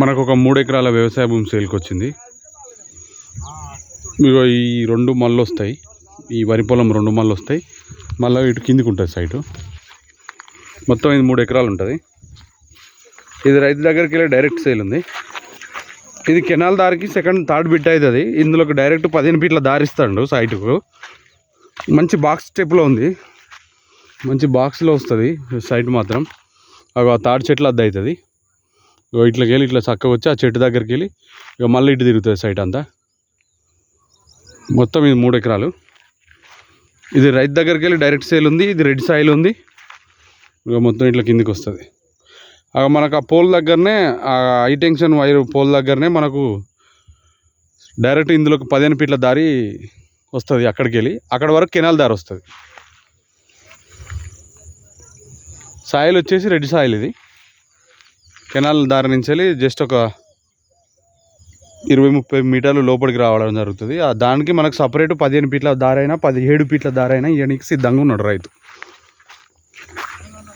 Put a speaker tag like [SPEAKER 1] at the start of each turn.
[SPEAKER 1] మనకు ఒక 3 ఎకరాల వ్యవసాయ భూమి సేల్కి వచ్చింది. ఇగో ఈ 2 మళ్ళు వస్తాయి, ఈ వరి పొలం 2 మళ్ళు వస్తాయి, మళ్ళీ ఇటు కిందికి ఉంటుంది సైటు. మొత్తం ఇది 3 ఎకరాలు ఉంటుంది. ఇది రైతు దగ్గరికి వెళ్ళి డైరెక్ట్ సేల్ ఉంది. ఇది కెనాల్ దారికి థర్డ్ బిట్ అవుతుంది. ఇందులోకి డైరెక్ట్ 15 ఫీట్ల దారి ఇస్తాడు సైటుకు. మంచి బాక్స్ స్టెప్లో ఉంది, మంచి బాక్స్లో వస్తుంది సైట్ మాత్రం. ఆ తాడి చెట్లు అద్దె అవుతుంది. ఇట్లకి వెళ్ళి ఇట్లా చక్కగా వచ్చి ఆ చెట్టు దగ్గరికి వెళ్ళి ఇక మళ్ళీ ఇటు తిరుగుతుంది సైట్ అంతా. మొత్తం ఇది 3 ఎకరాలు. ఇది రైతు దగ్గరికి వెళ్ళి డైరెక్ట్ సేల్ ఉంది. ఇది రెడ్ సాయిల్ ఉంది. ఇక మొత్తం ఇట్లా కిందికి వస్తుంది. మనకు ఆ పోల్ దగ్గరనే, ఆ హై టెన్షన్ వైర్ పోల్ దగ్గరనే మనకు డైరెక్ట్ ఇందులోకి 15 ఫీట్ల దారి వస్తుంది. అక్కడికి వెళ్ళి అక్కడ వరకు కెనాల్ దారి వస్తుంది. సాయిల్ వచ్చేసి రెడ్ సాయిల్. ఇది కెనాల్ దారి నుంచి వెళ్ళి జస్ట్ ఒక 20-30 మీటర్లు లోపలికి రావడం జరుగుతుంది. దానికి మనకు సపరేట్ 15 ఫీట్ల దారైనా 17 ఫీట్ల దారైనా ఇవ్వడానికి సిద్ధంగా ఉన్నాడు రైతు.